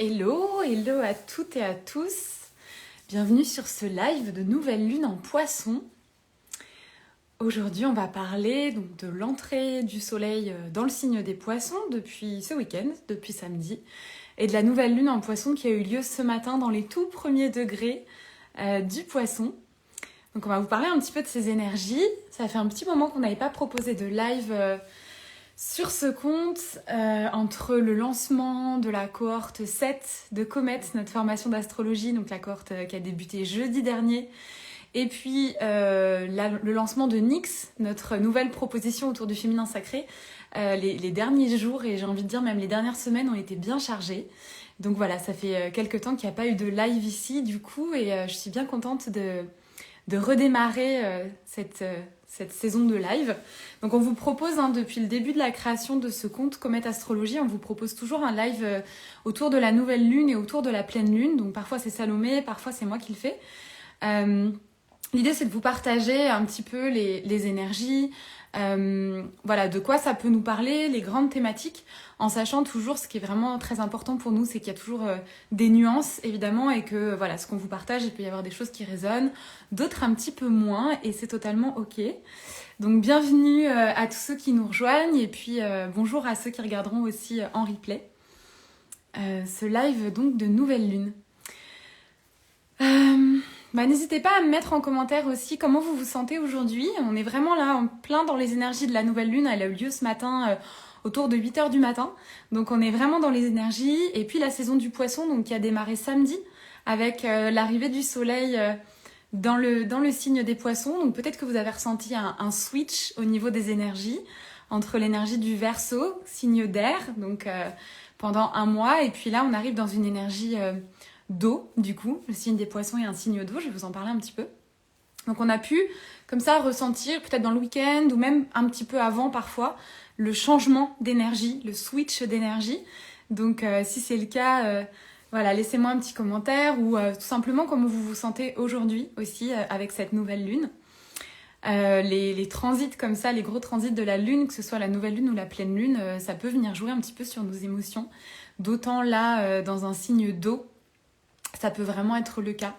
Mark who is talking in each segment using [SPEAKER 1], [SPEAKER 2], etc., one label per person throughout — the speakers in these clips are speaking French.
[SPEAKER 1] Hello, hello à toutes et à tous. Bienvenue sur ce live de nouvelle lune en poisson. Aujourd'hui, on va parler donc, de l'entrée du soleil dans le signe des poissons depuis ce week-end, depuis samedi, et de la nouvelle lune en poisson qui a eu lieu ce matin dans les tout premiers degrés du poisson. Donc on va vous parler un petit peu de ces énergies. Ça fait un petit moment qu'on n'avait pas proposé de live sur ce compte, entre le lancement de la cohorte 7 de Comet, notre formation d'astrologie, donc la cohorte qui a débuté jeudi dernier, et puis le lancement de Nyx, notre nouvelle proposition autour du féminin sacré, les derniers jours, et j'ai envie de dire même les dernières semaines, ont été bien chargées. Donc voilà, ça fait quelques temps qu'il n'y a pas eu de live ici, du coup, et je suis bien contente de redémarrer cette saison de live. Donc on vous propose, depuis le début de la création de ce compte Comet Astrologie, on vous propose toujours un live autour de la nouvelle lune et autour de la pleine lune. Donc parfois c'est Salomé, parfois c'est moi qui le fais. L'idée c'est de vous partager un petit peu les énergies, voilà, de quoi ça peut nous parler, les grandes thématiques, en sachant toujours ce qui est vraiment très important pour nous, c'est qu'il y a toujours des nuances évidemment, et que voilà, ce qu'on vous partage, il peut y avoir des choses qui résonnent, d'autres un petit peu moins, et c'est totalement ok. Donc bienvenue à tous ceux qui nous rejoignent, et puis bonjour à ceux qui regarderont aussi en replay ce live donc de nouvelle lune. N'hésitez pas à me mettre en commentaire aussi comment vous vous sentez aujourd'hui. On est vraiment là en plein dans les énergies de la nouvelle lune. Elle a eu lieu ce matin autour de 8h du matin. Donc on est vraiment dans les énergies. Et puis la saison du poisson donc, qui a démarré samedi avec l'arrivée du soleil dans le signe des poissons. Donc peut-être que vous avez ressenti un switch au niveau des énergies entre l'énergie du Verseau, signe d'air, donc pendant un mois. Et puis là on arrive dans une énergie d'eau, du coup, le signe des poissons est un signe d'eau, je vais vous en parler un petit peu. Donc on a pu, comme ça, ressentir, peut-être dans le week-end, ou même un petit peu avant parfois, le changement d'énergie, le switch d'énergie. Donc si c'est le cas, voilà, laissez-moi un petit commentaire, ou tout simplement comment vous vous sentez aujourd'hui aussi avec cette nouvelle lune. Les transits comme ça, les gros transits de la lune, que ce soit la nouvelle lune ou la pleine lune, ça peut venir jouer un petit peu sur nos émotions. D'autant là, dans un signe d'eau, ça peut vraiment être le cas.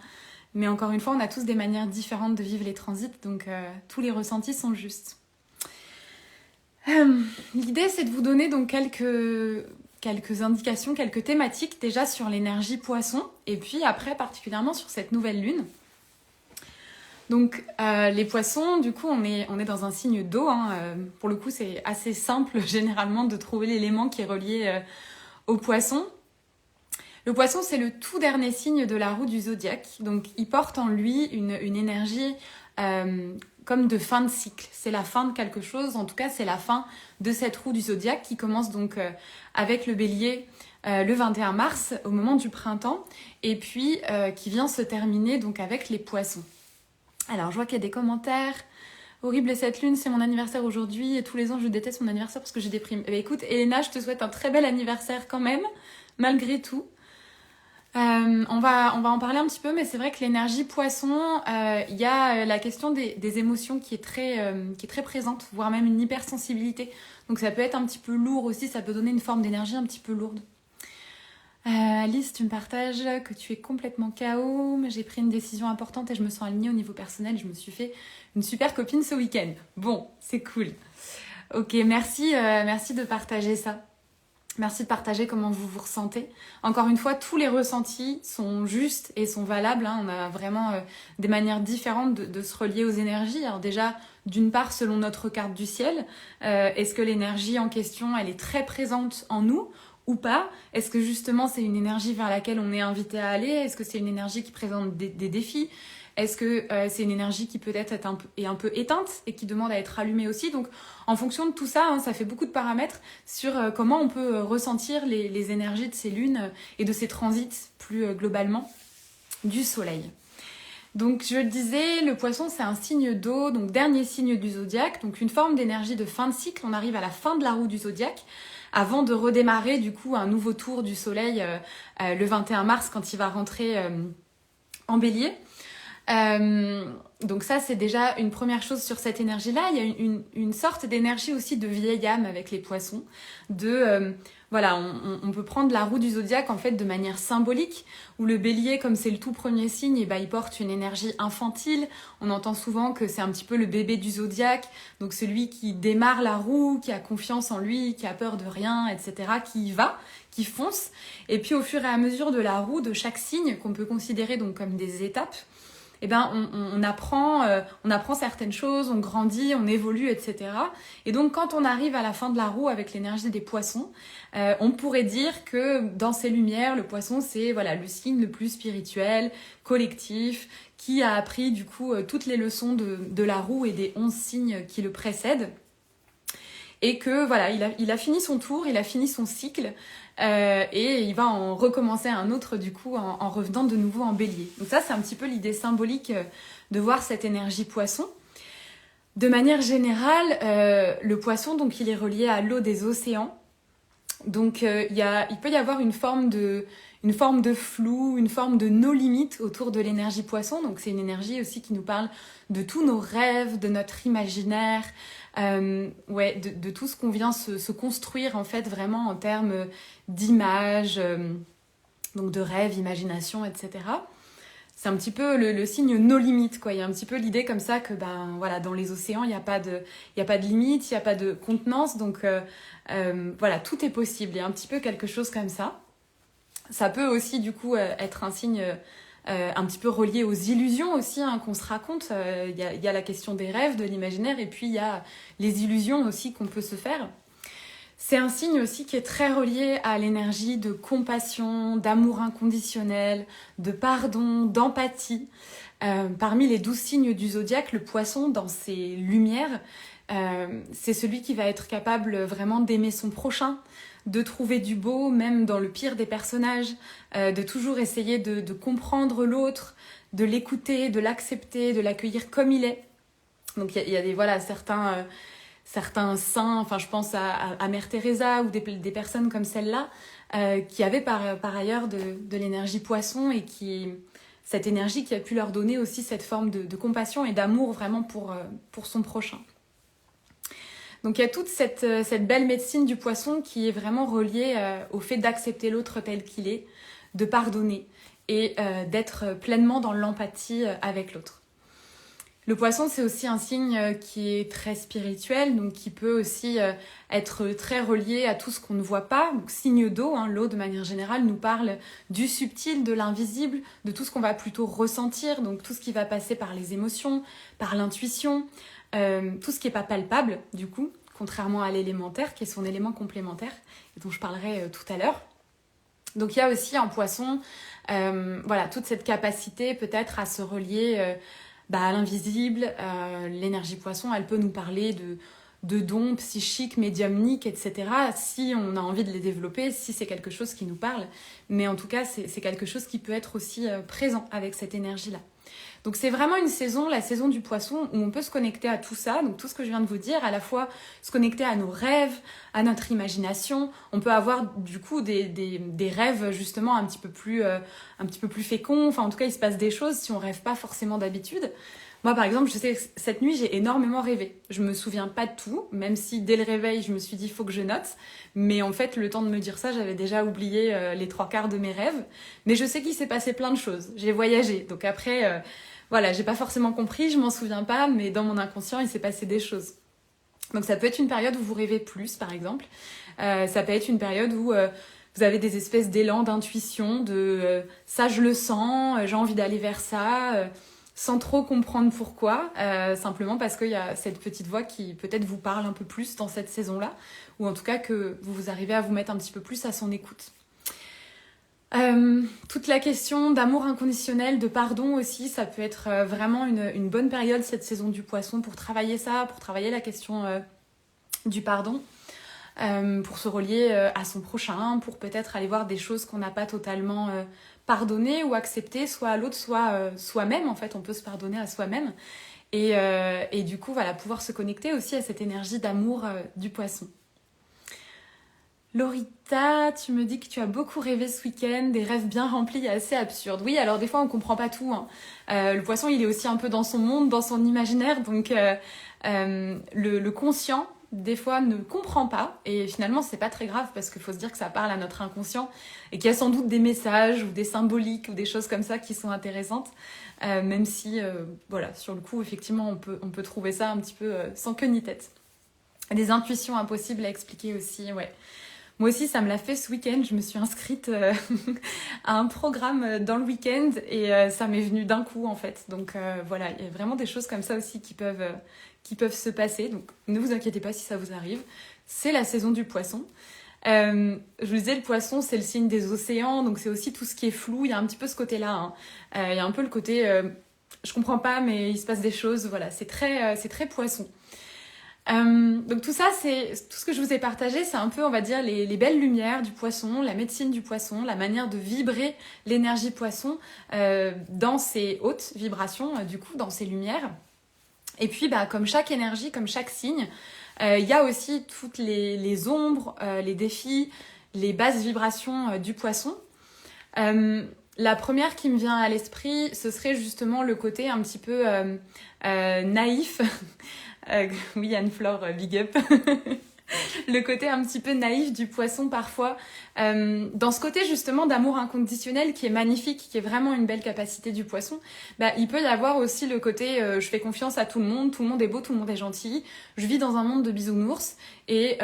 [SPEAKER 1] Mais encore une fois, on a tous des manières différentes de vivre les transits, donc tous les ressentis sont justes. L'idée, c'est de vous donner donc quelques indications, quelques thématiques déjà sur l'énergie poisson, et puis après particulièrement sur cette nouvelle lune. Donc les poissons, du coup, on est dans un signe d'eau. Pour le coup, c'est assez simple généralement de trouver l'élément qui est relié au poisson. Le poisson, c'est le tout dernier signe de la roue du zodiaque. Donc, il porte en lui une énergie comme de fin de cycle. C'est la fin de quelque chose. En tout cas, c'est la fin de cette roue du zodiaque qui commence donc avec le bélier le 21 mars, au moment du printemps, et puis qui vient se terminer donc avec les poissons. Alors, je vois qu'il y a des commentaires. Horrible cette lune, c'est mon anniversaire aujourd'hui, et tous les ans, je déteste mon anniversaire parce que j'ai des primes. Eh bien, écoute, Elena, je te souhaite un très bel anniversaire quand même, malgré tout. On va en parler un petit peu, mais c'est vrai que l'énergie poisson, il y a la question des émotions qui est très présente, voire même une hypersensibilité. Donc ça peut être un petit peu lourd aussi, ça peut donner une forme d'énergie un petit peu lourde. Alice, tu me partages que tu es complètement KO, mais j'ai pris une décision importante et je me sens alignée au niveau personnel. Je me suis fait une super copine ce week-end. Bon, c'est cool. Ok, merci de partager ça. Merci de partager comment vous vous ressentez. Encore une fois, tous les ressentis sont justes et sont valables. On a vraiment des manières différentes de se relier aux énergies. Alors déjà, d'une part, selon notre carte du ciel, est-ce que l'énergie en question, elle est très présente en nous ou pas? Est-ce que justement, c'est une énergie vers laquelle on est invité à aller? Est-ce que c'est une énergie qui présente des défis? Est-ce que c'est une énergie qui peut-être est un peu éteinte et qui demande à être allumée aussi? Donc, en fonction de tout ça, ça fait beaucoup de paramètres sur comment on peut ressentir les énergies de ces lunes et de ces transits plus globalement du soleil. Donc, je le disais, le poisson, c'est un signe d'eau, donc dernier signe du zodiaque, donc une forme d'énergie de fin de cycle. On arrive à la fin de la roue du zodiaque avant de redémarrer du coup un nouveau tour du soleil le 21 mars quand il va rentrer en bélier. Donc ça, c'est déjà une première chose sur cette énergie-là. Il y a une sorte d'énergie aussi de vieille âme avec les poissons, de voilà, on peut prendre la roue du zodiaque en fait de manière symbolique, où le bélier, comme c'est le tout premier signe, et ben, il porte une énergie infantile. On entend souvent que c'est un petit peu le bébé du zodiaque, donc celui qui démarre la roue, qui a confiance en lui, qui a peur de rien, etc., qui y va, qui fonce. Et puis au fur et à mesure de la roue de chaque signe, qu'on peut considérer donc comme des étapes, eh ben, on apprend certaines choses, on grandit, on évolue, etc. Et donc, quand on arrive à la fin de la roue avec l'énergie des poissons, on pourrait dire que dans ces lumières, le poisson, c'est voilà, le signe le plus spirituel, collectif, qui a appris du coup toutes les leçons de la roue et des 11 signes qui le précèdent. Et que voilà, il a fini son tour, il a fini son cycle, et il va en recommencer un autre du coup en revenant de nouveau en bélier. Donc ça, c'est un petit peu l'idée symbolique de voir cette énergie poisson. De manière générale, le poisson, donc il est relié à l'eau des océans. Donc il peut y avoir une forme de flou, une forme de no limites autour de l'énergie poisson. Donc c'est une énergie aussi qui nous parle de tous nos rêves, de notre imaginaire, de tout ce qu'on vient se construire en fait vraiment en termes d'images, donc de rêves, imagination, etc. C'est un petit peu le signe no limite, quoi. Il y a un petit peu l'idée comme ça que ben voilà, dans les océans il n'y a pas de limite, il n'y a pas de contenance, donc voilà, tout est possible. Il y a un petit peu quelque chose comme ça. Ça peut aussi du coup être un signe un petit peu relié aux illusions aussi hein, qu'on se raconte. Il y a la question des rêves, de l'imaginaire, et puis il y a les illusions aussi qu'on peut se faire. C'est un signe aussi qui est très relié à l'énergie de compassion, d'amour inconditionnel, de pardon, d'empathie. Parmi les 12 signes du zodiaque, le poisson, dans ses lumières, c'est celui qui va être capable vraiment d'aimer son prochain, de trouver du beau, même dans le pire des personnages, de toujours essayer de comprendre l'autre, de l'écouter, de l'accepter, de l'accueillir comme il est. Donc il y a des, voilà, certains saints, enfin je pense à Mère Teresa ou des personnes comme celle-là, qui avaient par ailleurs de l'énergie poisson et cette énergie qui a pu leur donner aussi cette forme de compassion et d'amour vraiment pour son prochain. Donc il y a toute cette belle médecine du poisson qui est vraiment reliée au fait d'accepter l'autre tel qu'il est, de pardonner et d'être pleinement dans l'empathie avec l'autre. Le poisson, c'est aussi un signe qui est très spirituel, donc qui peut aussi être très relié à tout ce qu'on ne voit pas. Donc, signe d'eau, hein, l'eau de manière générale nous parle du subtil, de l'invisible, de tout ce qu'on va plutôt ressentir, donc tout ce qui va passer par les émotions, par l'intuition, tout ce qui n'est pas palpable du coup, contrairement à l'élémentaire qui est son élément complémentaire et dont je parlerai tout à l'heure. Donc il y a aussi en poisson voilà, toute cette capacité peut-être à se relier à l'invisible. L'énergie poisson, elle peut nous parler de dons psychiques, médiumniques, etc. si on a envie de les développer, si c'est quelque chose qui nous parle. Mais en tout cas, c'est quelque chose qui peut être aussi présent avec cette énergie-là. Donc c'est vraiment une saison, la saison du poisson, où on peut se connecter à tout ça, donc tout ce que je viens de vous dire, à la fois se connecter à nos rêves, à notre imagination. On peut avoir du coup des rêves justement un petit peu plus féconds, enfin en tout cas il se passe des choses si on rêve pas forcément d'habitude. Moi par exemple, je sais que cette nuit j'ai énormément rêvé. Je me souviens pas de tout, même si dès le réveil je me suis dit faut que je note. Mais en fait le temps de me dire ça, j'avais déjà oublié les 3/4 de mes rêves. Mais je sais qu'il s'est passé plein de choses. J'ai voyagé, donc après... Voilà, j'ai pas forcément compris, je m'en souviens pas, mais dans mon inconscient, il s'est passé des choses. Donc ça peut être une période où vous rêvez plus, par exemple. Ça peut être une période où vous avez des espèces d'élan d'intuition, ça je le sens, j'ai envie d'aller vers ça, sans trop comprendre pourquoi, simplement parce qu'il y a cette petite voix qui peut-être vous parle un peu plus dans cette saison-là, ou en tout cas que vous arrivez à vous mettre un petit peu plus à son écoute. Toute la question d'amour inconditionnel, de pardon aussi, ça peut être vraiment une bonne période cette saison du poisson pour travailler ça, pour travailler la question du pardon, pour se relier à son prochain, pour peut-être aller voir des choses qu'on n'a pas totalement pardonnées ou acceptées, soit à l'autre, soit soi-même. En fait, on peut se pardonner à soi-même et du coup, voilà, pouvoir se connecter aussi à cette énergie d'amour du poisson. Laurita, tu me dis que tu as beaucoup rêvé ce week-end, des rêves bien remplis et assez absurdes. Oui, alors des fois on comprend pas tout. Hein. Le poisson, il est aussi un peu dans son monde, dans son imaginaire, donc le conscient des fois ne comprend pas, et finalement c'est pas très grave parce qu'il faut se dire que ça parle à notre inconscient et qu'il y a sans doute des messages ou des symboliques ou des choses comme ça qui sont intéressantes, même si voilà, sur le coup effectivement on peut trouver ça un petit peu sans queue ni tête. Des intuitions impossibles à expliquer aussi, ouais. Moi aussi, ça me l'a fait ce week-end. Je me suis inscrite à un programme dans le week-end et ça m'est venu d'un coup, en fait. Donc voilà, il y a vraiment des choses comme ça aussi qui peuvent se passer. Donc ne vous inquiétez pas si ça vous arrive. C'est la saison du poisson. Je vous disais, le poisson, c'est le signe des océans. Donc c'est aussi tout ce qui est flou. Il y a un petit peu ce côté-là. Hein. Il y a un peu le côté, je comprends pas, mais il se passe des choses. Voilà, c'est très poisson. Donc tout ça, c'est tout ce que je vous ai partagé, c'est un peu, on va dire, les belles lumières du poisson, la médecine du poisson, la manière de vibrer l'énergie poisson dans ses hautes vibrations, du coup, dans ses lumières. Et puis, comme chaque énergie, comme chaque signe, il y a aussi toutes les ombres, les défis, les basses vibrations du poisson. La première qui me vient à l'esprit, ce serait justement le côté un petit peu naïf. Oui, Anne-Flore, big up. Le côté un petit peu naïf du poisson parfois. Dans ce côté justement d'amour inconditionnel qui est magnifique, qui est vraiment une belle capacité du poisson, il peut y avoir aussi le côté je fais confiance à tout le monde est beau, tout le monde est gentil, je vis dans un monde de bisounours et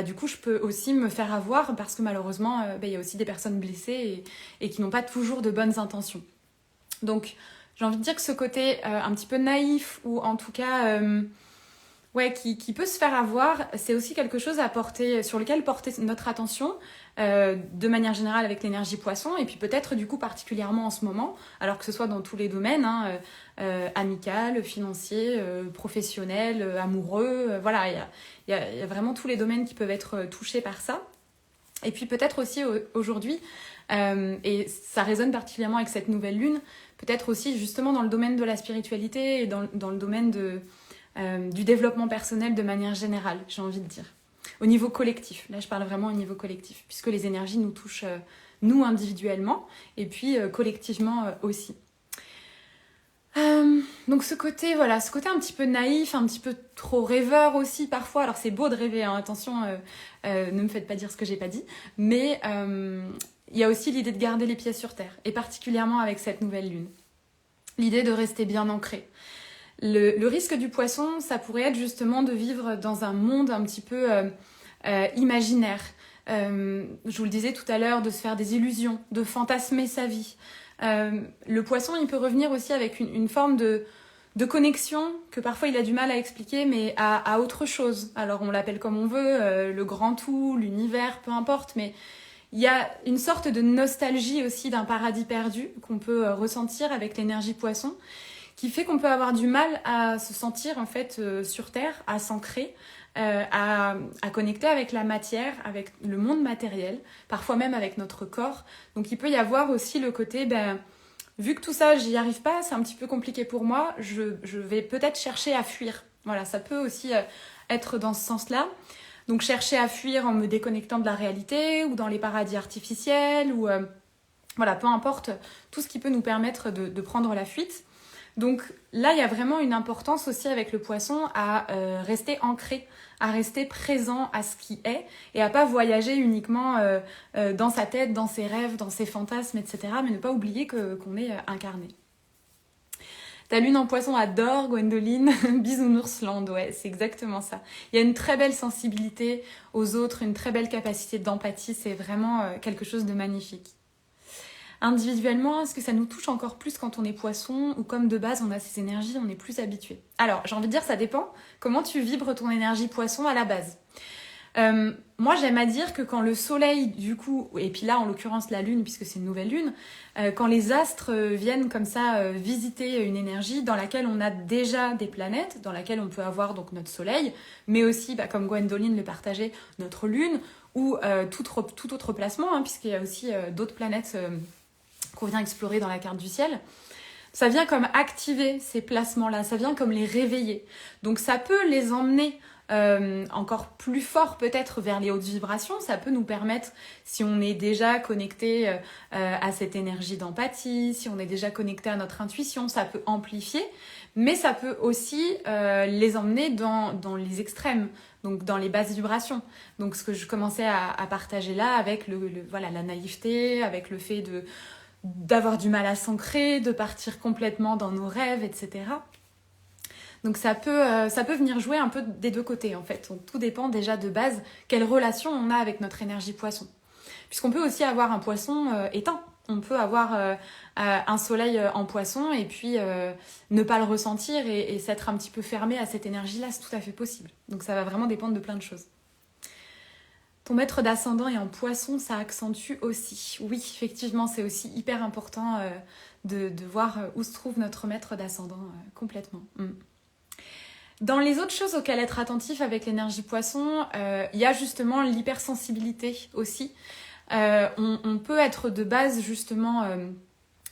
[SPEAKER 1] du coup je peux aussi me faire avoir parce que malheureusement il y a aussi des personnes blessées et qui n'ont pas toujours de bonnes intentions. Donc j'ai envie de dire que ce côté un petit peu naïf ou en tout cas... qui peut se faire avoir, c'est aussi quelque chose sur lequel porter notre attention de manière générale avec l'énergie poisson et puis peut-être du coup particulièrement en ce moment, alors que ce soit dans tous les domaines, amical, financier, professionnel, amoureux, voilà, il y a vraiment tous les domaines qui peuvent être touchés par ça. Et puis peut-être aussi aujourd'hui, et ça résonne particulièrement avec cette nouvelle lune, peut-être aussi justement dans le domaine de la spiritualité et dans le domaine du développement personnel de manière générale, j'ai envie de dire. Au niveau collectif, là je parle vraiment au niveau collectif, puisque les énergies nous touchent nous individuellement, et puis collectivement aussi. Donc ce côté un petit peu naïf, un petit peu trop rêveur aussi parfois, alors c'est beau de rêver, hein, attention, ne me faites pas dire ce que j'ai pas dit, mais il y a aussi l'idée de garder les pieds sur terre, et particulièrement avec cette nouvelle lune. L'idée de rester bien ancré. Le risque du poisson, ça pourrait être justement de vivre dans un monde un petit peu imaginaire. Je vous le disais tout à l'heure, de se faire des illusions, de fantasmer sa vie. Le poisson, il peut revenir aussi avec une forme de connexion que parfois il a du mal à expliquer, mais à autre chose. Alors on l'appelle comme on veut, le grand tout, l'univers, peu importe, mais il y a une sorte de nostalgie aussi d'un paradis perdu qu'on peut ressentir avec l'énergie poisson, qui fait qu'on peut avoir du mal à se sentir en fait sur Terre, à s'ancrer, à connecter avec la matière, avec le monde matériel, parfois même avec notre corps. Donc il peut y avoir aussi le côté, vu que tout ça, j'y arrive pas, c'est un petit peu compliqué pour moi, je vais peut-être chercher à fuir. Voilà, ça peut aussi être dans ce sens-là. Donc chercher à fuir en me déconnectant de la réalité ou dans les paradis artificiels ou voilà, peu importe, tout ce qui peut nous permettre de prendre la fuite. Donc là, il y a vraiment une importance aussi avec le poisson à rester ancré, à rester présent à ce qui est et à pas voyager uniquement dans sa tête, dans ses rêves, dans ses fantasmes, etc. Mais ne pas oublier qu'on est incarné. Ta lune en poisson adore, Gwendoline. Bisounoursland, ouais, c'est exactement ça. Il y a une très belle sensibilité aux autres, une très belle capacité d'empathie. C'est vraiment quelque chose de magnifique. Individuellement, est-ce que ça nous touche encore plus quand on est poisson ou comme de base on a ces énergies, on est plus habitué? Alors, j'ai envie de dire, ça dépend. Comment tu vibres ton énergie poisson à la base? Moi, j'aime à dire que quand le soleil, du coup, et puis là, en l'occurrence, la lune, puisque c'est une nouvelle lune, quand les astres viennent comme ça visiter une énergie dans laquelle on a déjà des planètes, dans laquelle on peut avoir donc notre soleil, mais aussi, comme Gwendoline le partageait, notre lune, ou tout autre placement, hein, puisqu'il y a aussi d'autres planètes qu'on vient explorer dans la carte du ciel. Ça vient comme activer ces placements-là, ça vient comme les réveiller. Donc ça peut les emmener encore plus fort peut-être vers les hautes vibrations. Ça peut nous permettre, si on est déjà connecté à cette énergie d'empathie, si on est déjà connecté à notre intuition, ça peut amplifier, mais ça peut aussi les emmener dans les extrêmes, donc dans les basses vibrations. Donc ce que je commençais à partager là avec voilà, la naïveté, avec le fait d'avoir du mal à s'ancrer, de partir complètement dans nos rêves, etc. Donc ça peut venir jouer un peu des deux côtés en fait. Donc tout dépend déjà de base quelle relation on a avec notre énergie poisson. Puisqu'on peut aussi avoir un poisson éteint. On peut avoir un soleil en poisson et puis ne pas le ressentir et s'être un petit peu fermé à cette énergie-là, c'est tout à fait possible. Donc ça va vraiment dépendre de plein de choses. Ton maître d'ascendant est en poisson, ça accentue aussi. Oui, effectivement, c'est aussi hyper important de voir où se trouve notre maître d'ascendant complètement. Dans les autres choses auxquelles être attentif avec l'énergie poisson, il y a justement l'hypersensibilité aussi. On peut être de base justement,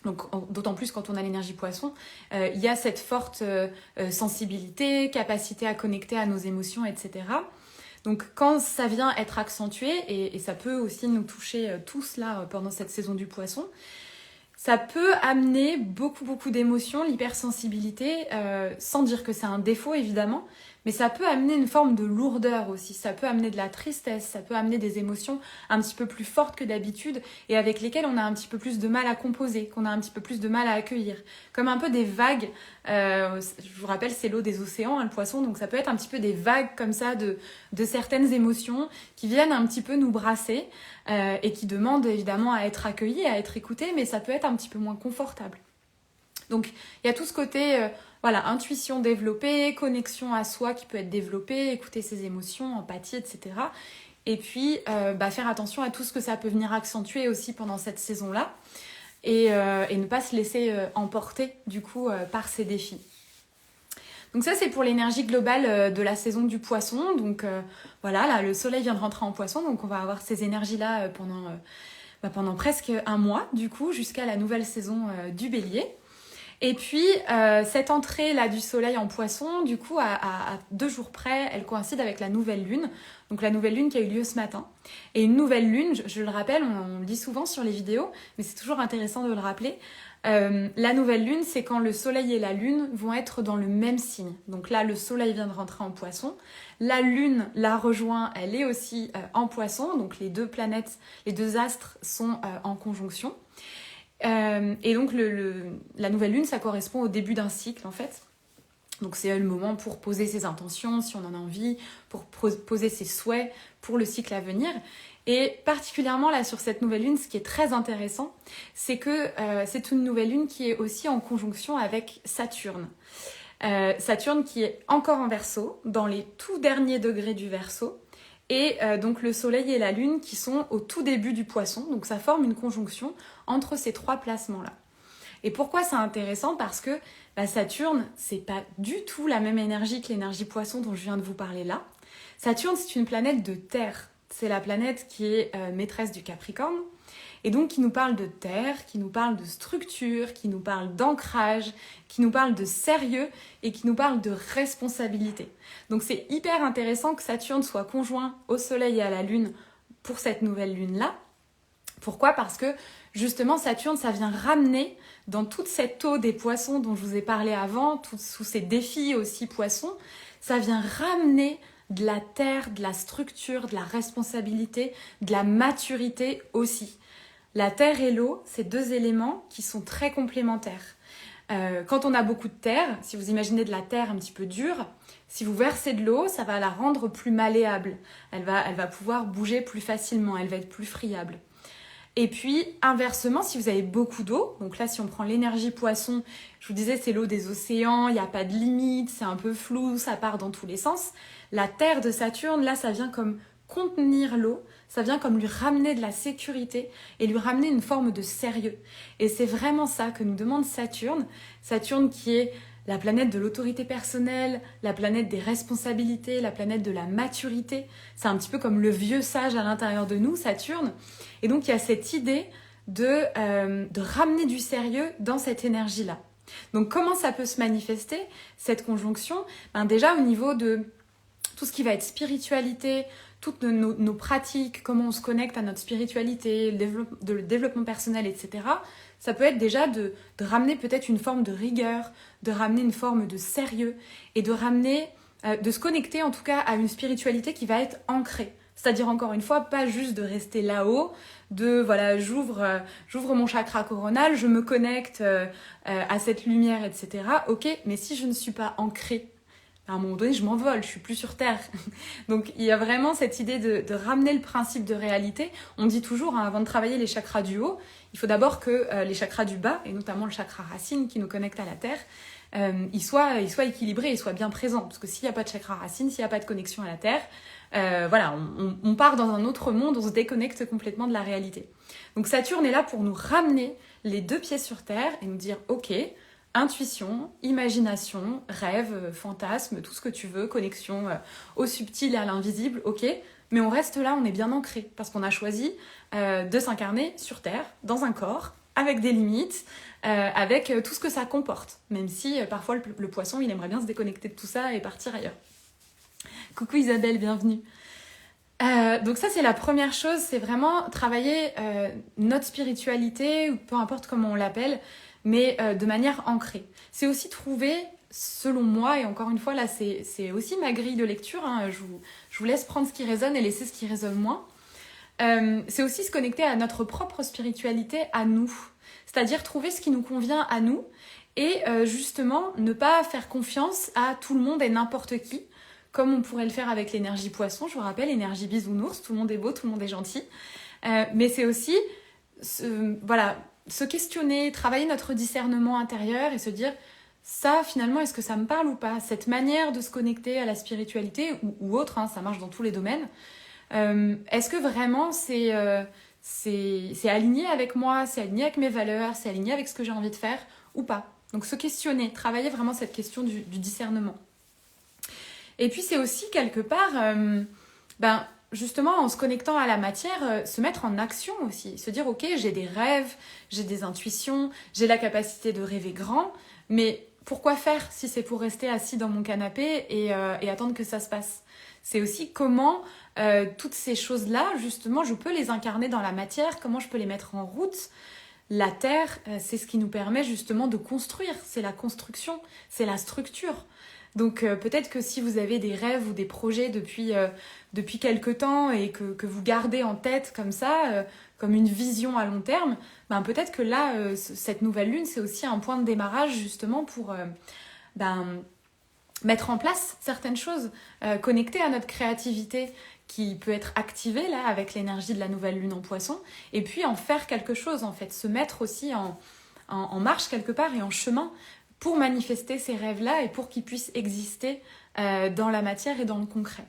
[SPEAKER 1] donc d'autant plus quand on a l'énergie poisson, il y a cette forte sensibilité, capacité à connecter à nos émotions, etc. Donc quand ça vient être accentué, et ça peut aussi nous toucher tous là pendant cette saison du poisson, ça peut amener beaucoup d'émotions, l'hypersensibilité, sans dire que c'est un défaut évidemment, mais ça peut amener une forme de lourdeur aussi, ça peut amener de la tristesse, ça peut amener des émotions un petit peu plus fortes que d'habitude et avec lesquelles on a un petit peu plus de mal à composer, qu'on a un petit peu plus de mal à accueillir. Comme un peu des vagues, je vous rappelle c'est l'eau des océans, hein, le poisson, donc ça peut être un petit peu des vagues comme ça de certaines émotions qui viennent un petit peu nous brasser et qui demandent évidemment à être accueillies, à être écoutées, mais ça peut être un petit peu moins confortable. Donc il y a tout ce côté voilà, intuition développée, connexion à soi qui peut être développée, écouter ses émotions, empathie, etc. Et puis faire attention à tout ce que ça peut venir accentuer aussi pendant cette saison-là et ne pas se laisser emporter du coup par ces défis. Donc ça c'est pour l'énergie globale de la saison du poisson. Donc voilà, là le soleil vient de rentrer en poisson, donc on va avoir ces énergies-là pendant presque un mois du coup, jusqu'à la nouvelle saison du bélier. Et puis, cette entrée là du soleil en poisson, du coup, à 2 jours près, elle coïncide avec la nouvelle lune. Donc la nouvelle lune qui a eu lieu ce matin. Et une nouvelle lune, je le rappelle, on le dit souvent sur les vidéos, mais c'est toujours intéressant de le rappeler. La nouvelle lune, c'est quand le soleil et la lune vont être dans le même signe. Donc là, le soleil vient de rentrer en poisson. La lune la rejoint, elle est aussi en poisson. Donc les deux planètes, les deux astres sont en conjonction. Et donc la nouvelle lune, ça correspond au début d'un cycle en fait. Donc c'est le moment pour poser ses intentions si on en a envie, pour poser ses souhaits pour le cycle à venir. Et particulièrement là sur cette nouvelle lune, ce qui est très intéressant, c'est que c'est une nouvelle lune qui est aussi en conjonction avec Saturne. Saturne qui est encore en Verseau, dans les tout derniers degrés du Verseau. Et donc le soleil et la lune qui sont au tout début du poisson. Donc ça forme une conjonction entre ces 3 placements-là. Et pourquoi c'est intéressant? Parce que Saturne, c'est pas du tout la même énergie que l'énergie poisson dont je viens de vous parler là. Saturne, c'est une planète de terre. C'est la planète qui est maîtresse du Capricorne. Et donc qui nous parle de terre, qui nous parle de structure, qui nous parle d'ancrage, qui nous parle de sérieux et qui nous parle de responsabilité. Donc c'est hyper intéressant que Saturne soit conjoint au Soleil et à la Lune pour cette nouvelle lune-là. Pourquoi? Parce que justement Saturne, ça vient ramener dans toute cette eau des poissons dont je vous ai parlé avant, sous ces défis aussi poissons, ça vient ramener de la terre, de la structure, de la responsabilité, de la maturité aussi. La terre et l'eau, c'est 2 éléments qui sont très complémentaires. Quand on a beaucoup de terre, si vous imaginez de la terre un petit peu dure, si vous versez de l'eau, ça va la rendre plus malléable. Elle va pouvoir bouger plus facilement, elle va être plus friable. Et puis, inversement, si vous avez beaucoup d'eau, donc là, si on prend l'énergie poisson, je vous disais, c'est l'eau des océans, il n'y a pas de limite, c'est un peu flou, ça part dans tous les sens. La terre de Saturne, là, ça vient comme contenir l'eau, ça vient comme lui ramener de la sécurité et lui ramener une forme de sérieux. Et c'est vraiment ça que nous demande Saturne. Saturne qui est la planète de l'autorité personnelle, la planète des responsabilités, la planète de la maturité. C'est un petit peu comme le vieux sage à l'intérieur de nous, Saturne. Et donc il y a cette idée de ramener du sérieux dans cette énergie-là. Donc comment ça peut se manifester, cette conjonction? Déjà au niveau de tout ce qui va être spiritualité, toutes nos pratiques, comment on se connecte à notre spiritualité, le développement personnel, etc. Ça peut être déjà de ramener peut-être une forme de rigueur, de ramener une forme de sérieux et de ramener, de se connecter en tout cas à une spiritualité qui va être ancrée. C'est-à-dire encore une fois, pas juste de rester là-haut, de voilà, j'ouvre mon chakra coronal, je me connecte à cette lumière, etc. Ok, mais si je ne suis pas ancrée, à un moment donné, je m'envole, je suis plus sur Terre. Donc il y a vraiment cette idée de ramener le principe de réalité. On dit toujours, hein, avant de travailler les chakras du haut, il faut d'abord que les chakras du bas, et notamment le chakra racine qui nous connecte à la Terre, ils soient équilibrés, ils soient bien présents. Parce que s'il n'y a pas de chakra racine, s'il n'y a pas de connexion à la Terre, voilà, on part dans un autre monde, on se déconnecte complètement de la réalité. Donc Saturne est là pour nous ramener les 2 pieds sur Terre et nous dire, ok, intuition, imagination, rêve, fantasme, tout ce que tu veux, connexion au subtil et à l'invisible, ok, mais on reste là, on est bien ancré, parce qu'on a choisi de s'incarner sur Terre, dans un corps, avec des limites, avec tout ce que ça comporte, même si parfois le poisson, il aimerait bien se déconnecter de tout ça et partir ailleurs. Coucou Isabelle, bienvenue. Donc ça, c'est la première chose, c'est vraiment travailler notre spiritualité, ou peu importe comment on l'appelle, mais de manière ancrée. C'est aussi trouver, selon moi, et encore une fois, là, c'est aussi ma grille de lecture, hein, je vous laisse prendre ce qui résonne et laisser ce qui résonne moins. C'est aussi se connecter à notre propre spiritualité, à nous. C'est-à-dire trouver ce qui nous convient à nous et justement ne pas faire confiance à tout le monde et n'importe qui, comme on pourrait le faire avec l'énergie poisson. Je vous rappelle, énergie bisounours, tout le monde est beau, tout le monde est gentil. Mais c'est aussi se questionner, travailler notre discernement intérieur et se dire, ça finalement, est-ce que ça me parle ou pas? Cette manière de se connecter à la spiritualité ou autre, hein, ça marche dans tous les domaines. Est-ce que vraiment c'est aligné avec moi, c'est aligné avec mes valeurs, c'est aligné avec ce que j'ai envie de faire ou pas? Donc se questionner, travailler vraiment cette question du discernement. Et puis c'est aussi quelque part, justement en se connectant à la matière, se mettre en action aussi. Se dire ok, j'ai des rêves, j'ai des intuitions, j'ai la capacité de rêver grand, mais pourquoi faire si c'est pour rester assis dans mon canapé et attendre que ça se passe? C'est aussi comment toutes ces choses-là, justement, je peux les incarner dans la matière, comment je peux les mettre en route. La Terre, c'est ce qui nous permet justement de construire, c'est la construction, c'est la structure. Donc peut-être que si vous avez des rêves ou des projets depuis quelque temps et que vous gardez en tête comme ça, comme une vision à long terme, peut-être que là, cette nouvelle lune, c'est aussi un point de démarrage justement pour mettre en place certaines choses, connecter à notre créativité qui peut être activée là avec l'énergie de la nouvelle lune en poisson, et puis en faire quelque chose en fait, se mettre aussi en marche quelque part et en chemin pour manifester ces rêves-là et pour qu'ils puissent exister dans la matière et dans le concret.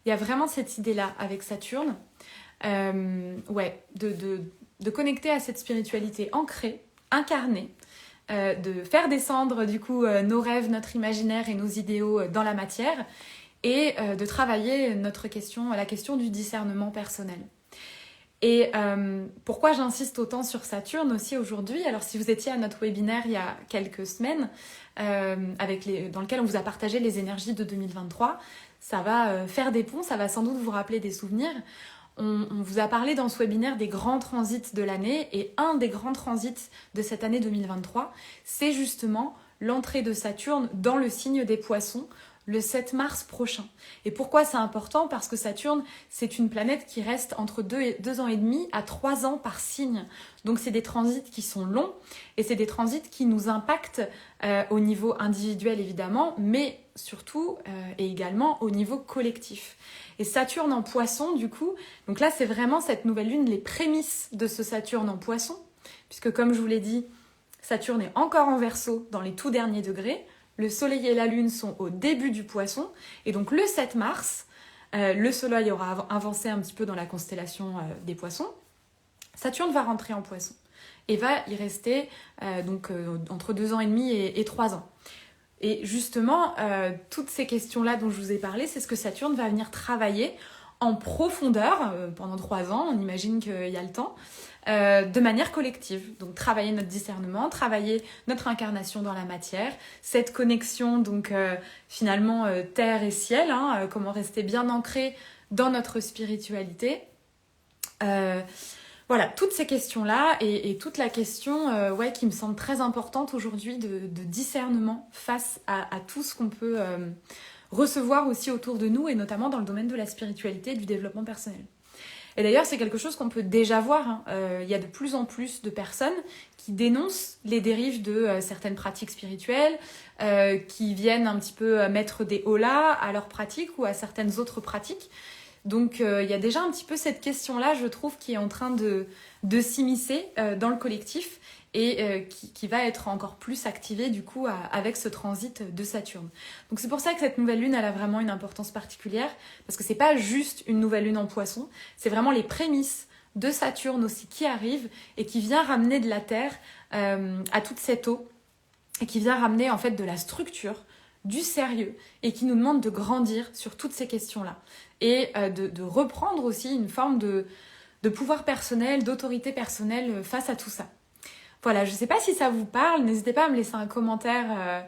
[SPEAKER 1] Il y a vraiment cette idée-là avec Saturne, de connecter à cette spiritualité ancrée, incarnée, de faire descendre du coup nos rêves, notre imaginaire et nos idéaux dans la matière et de travailler la question du discernement personnel. Et pourquoi j'insiste autant sur Saturne aussi aujourd'hui? Alors si vous étiez à notre webinaire il y a quelques semaines, dans lequel on vous a partagé les énergies de 2023, ça va faire des ponts, ça va sans doute vous rappeler des souvenirs. On vous a parlé dans ce webinaire des grands transits de l'année, et un des grands transits de cette année 2023, c'est justement l'entrée de Saturne dans le signe des Poissons, le 7 mars prochain. Et pourquoi c'est important? Parce que Saturne, c'est une planète qui reste entre 2 ans et demi à 3 ans par signe. Donc c'est des transits qui sont longs et c'est des transits qui nous impactent au niveau individuel évidemment, mais surtout et également au niveau collectif. Et Saturne en Poisson du coup, donc là c'est vraiment cette nouvelle lune, les prémices de ce Saturne en Poisson, puisque comme je vous l'ai dit, Saturne est encore en Verseau dans les tout derniers degrés. Le Soleil et la Lune sont au début du Poisson. Et donc le 7 mars, le Soleil aura avancé un petit peu dans la constellation des Poissons. Saturne va rentrer en Poisson et va y rester entre 2 ans et demi et 3 ans. Et justement, toutes ces questions-là dont je vous ai parlé, c'est ce que Saturne va venir travailler en profondeur, pendant 3 ans, on imagine qu'il y a le temps, de manière collective. Donc travailler notre discernement, travailler notre incarnation dans la matière, cette connexion donc finalement terre et ciel, hein, comment rester bien ancré dans notre spiritualité. Voilà, toutes ces questions-là et toute la question qui me semble très importante aujourd'hui de discernement face à tout ce qu'on peut recevoir aussi autour de nous et notamment dans le domaine de la spiritualité et du développement personnel. Et d'ailleurs, c'est quelque chose qu'on peut déjà voir. Hein. Il y a de plus en plus de personnes qui dénoncent les dérives de certaines pratiques spirituelles, qui viennent un petit peu mettre des holà à leurs pratiques ou à certaines autres pratiques. Donc, il y a déjà un petit peu cette question-là, je trouve, qui est en train de s'immiscer dans le collectif et qui va être encore plus activée, du coup, avec ce transit de Saturne. Donc, c'est pour ça que cette nouvelle lune, elle a vraiment une importance particulière, parce que c'est pas juste une nouvelle lune en Poisson, c'est vraiment les prémices de Saturne aussi qui arrivent et qui vient ramener de la Terre à toute cette eau et qui vient ramener, en fait, de la structure, du sérieux et qui nous demande de grandir sur toutes ces questions-là et de reprendre aussi une forme de pouvoir personnel, d'autorité personnelle face à tout ça. Voilà, je ne sais pas si ça vous parle, n'hésitez pas à me laisser un commentaire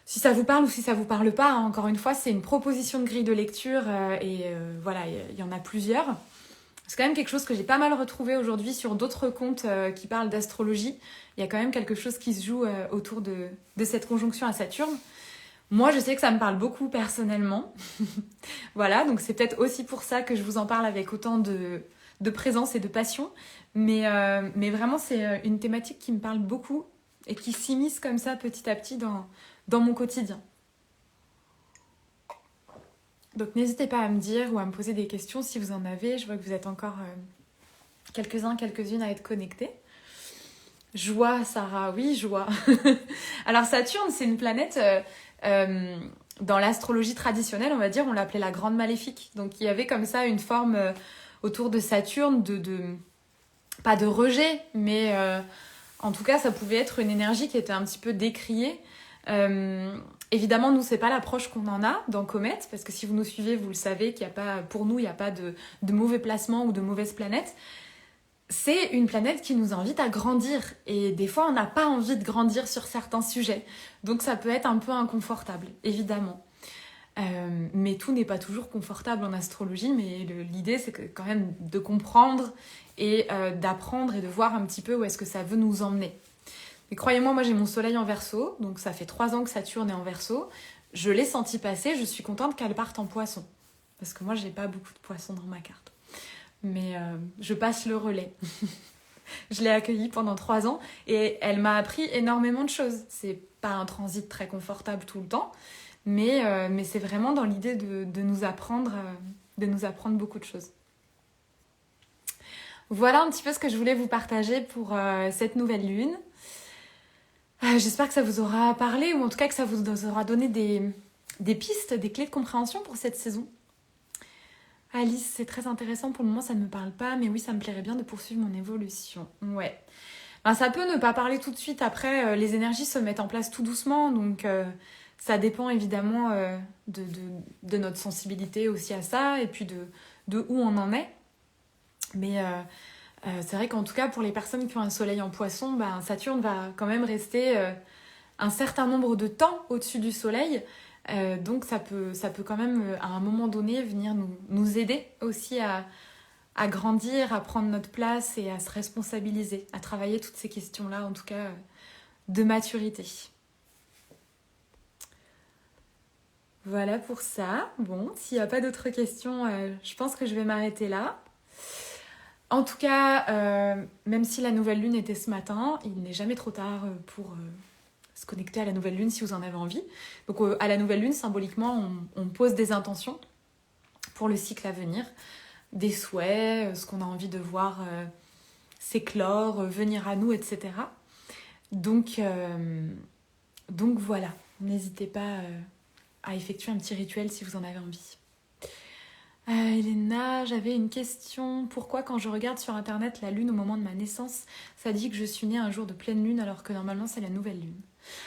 [SPEAKER 1] si ça vous parle ou si ça vous parle pas. Hein. Encore une fois, c'est une proposition de grille de lecture voilà, il y en a plusieurs. C'est quand même quelque chose que j'ai pas mal retrouvé aujourd'hui sur d'autres comptes qui parlent d'astrologie. Il y a quand même quelque chose qui se joue autour de cette conjonction à Saturne. Moi, je sais que ça me parle beaucoup personnellement. Voilà, donc c'est peut-être aussi pour ça que je vous en parle avec autant de présence et de passion. Mais vraiment, c'est une thématique qui me parle beaucoup et qui s'immisce comme ça petit à petit dans mon quotidien. Donc n'hésitez pas à me dire ou à me poser des questions si vous en avez. Je vois que vous êtes encore quelques-uns, quelques-unes à être connectés. Joie, Sarah, oui, joie. Alors Saturne, c'est une planète... dans l'astrologie traditionnelle, on va dire, on l'appelait la grande maléfique. Donc il y avait comme ça une forme autour de Saturne pas de rejet, mais en tout cas ça pouvait être une énergie qui était un petit peu décriée. Évidemment, nous, c'est pas l'approche qu'on en a dans Comet, parce que si vous nous suivez, vous le savez qu'il y a pas, pour nous, il n'y a pas de mauvais placement ou de mauvaise planète. C'est une planète qui nous invite à grandir. Et des fois, on n'a pas envie de grandir sur certains sujets. Donc ça peut être un peu inconfortable, évidemment. Mais tout n'est pas toujours confortable en astrologie. Mais l'idée, c'est quand même de comprendre et d'apprendre et de voir un petit peu où est-ce que ça veut nous emmener. Mais croyez-moi, moi j'ai mon soleil en Verseau. Donc ça fait 3 ans que Saturne est en Verseau. Je l'ai senti passer. Je suis contente qu'elle parte en Poisson. Parce que moi, j'ai pas beaucoup de Poissons dans ma carte. Mais je passe le relais. Je l'ai accueillie pendant 3 ans et elle m'a appris énormément de choses. C'est pas un transit très confortable tout le temps, mais c'est vraiment dans l'idée de nous apprendre beaucoup de choses. Voilà un petit peu ce que je voulais vous partager pour cette nouvelle lune. J'espère que ça vous aura parlé ou en tout cas que ça vous aura donné des pistes, des clés de compréhension pour cette saison. Alice, c'est très intéressant. Pour le moment, ça ne me parle pas. Mais oui, ça me plairait bien de poursuivre mon évolution. Ouais. Ben, ça peut ne pas parler tout de suite. Après, les énergies se mettent en place tout doucement. Donc, ça dépend évidemment de notre sensibilité aussi à ça. Et puis de où on en est. Mais c'est vrai qu'en tout cas, pour les personnes qui ont un soleil en Poisson, ben, Saturne va quand même rester un certain nombre de temps au-dessus du soleil. Donc ça peut quand même à un moment donné venir nous aider aussi à grandir, à prendre notre place et à se responsabiliser, à travailler toutes ces questions-là, en tout cas de maturité. Voilà pour ça. Bon, s'il n'y a pas d'autres questions, je pense que je vais m'arrêter là. En tout cas, même si la nouvelle lune était ce matin, il n'est jamais trop tard pour... se connecter à la nouvelle lune si vous en avez envie. Donc à la nouvelle lune, symboliquement, on pose des intentions pour le cycle à venir, des souhaits, ce qu'on a envie de voir s'éclore, venir à nous, etc. Donc voilà, n'hésitez pas à effectuer un petit rituel si vous en avez envie. Elena, j'avais une question. Pourquoi quand je regarde sur internet la lune au moment de ma naissance, ça dit que je suis née un jour de pleine lune alors que normalement c'est la nouvelle lune ?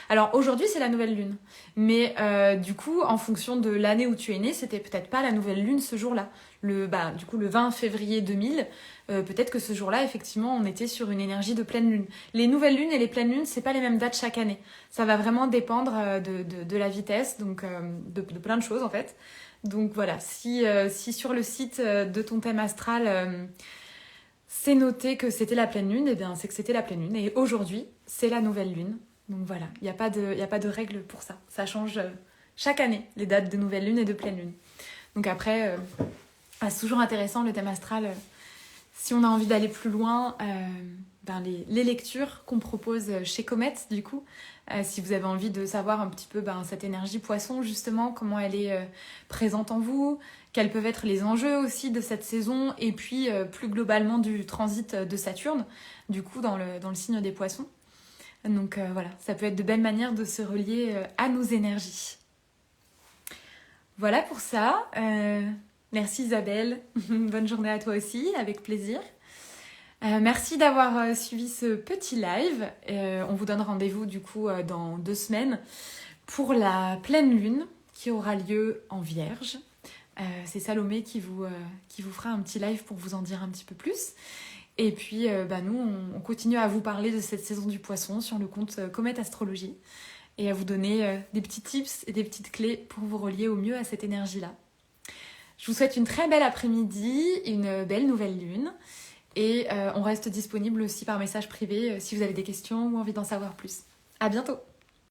[SPEAKER 1] Alors aujourd'hui c'est la nouvelle lune, mais du coup en fonction de l'année où tu es né, c'était peut-être pas la nouvelle lune ce jour-là. Le 20 février 2000, peut-être que ce jour-là effectivement on était sur une énergie de pleine lune. Les nouvelles lunes et les pleines lunes, c'est pas les mêmes dates chaque année. Ça va vraiment dépendre de la vitesse, donc de plein de choses en fait. Donc voilà, si sur le site de ton thème astral c'est noté que c'était la pleine lune, et bien c'est que c'était la pleine lune. Et aujourd'hui, c'est la nouvelle lune. Donc voilà, il n'y a pas de règle pour ça. Ça change chaque année, les dates de nouvelle lune et de pleine lune. Donc après, c'est toujours intéressant le thème astral. Si on a envie d'aller plus loin, les lectures qu'on propose chez Comet, du coup, si vous avez envie de savoir un petit peu cette énergie poisson, justement, comment elle est présente en vous, quels peuvent être les enjeux aussi de cette saison, et puis plus globalement du transit de Saturne, du coup, dans le signe des poissons. Donc voilà, ça peut être de belles manières de se relier à nos énergies. Voilà pour ça. Merci Isabelle. Bonne journée à toi aussi, avec plaisir. Merci d'avoir suivi ce petit live. On vous donne rendez-vous du coup dans 2 semaines pour la pleine lune qui aura lieu en Vierge. C'est Salomé qui vous fera un petit live pour vous en dire un petit peu plus. Et puis nous, on continue à vous parler de cette saison du poisson sur le compte Comet Astrologie et à vous donner des petits tips et des petites clés pour vous relier au mieux à cette énergie-là. Je vous souhaite une très belle après-midi, une belle nouvelle lune. Et on reste disponible aussi par message privé si vous avez des questions ou envie d'en savoir plus. À bientôt!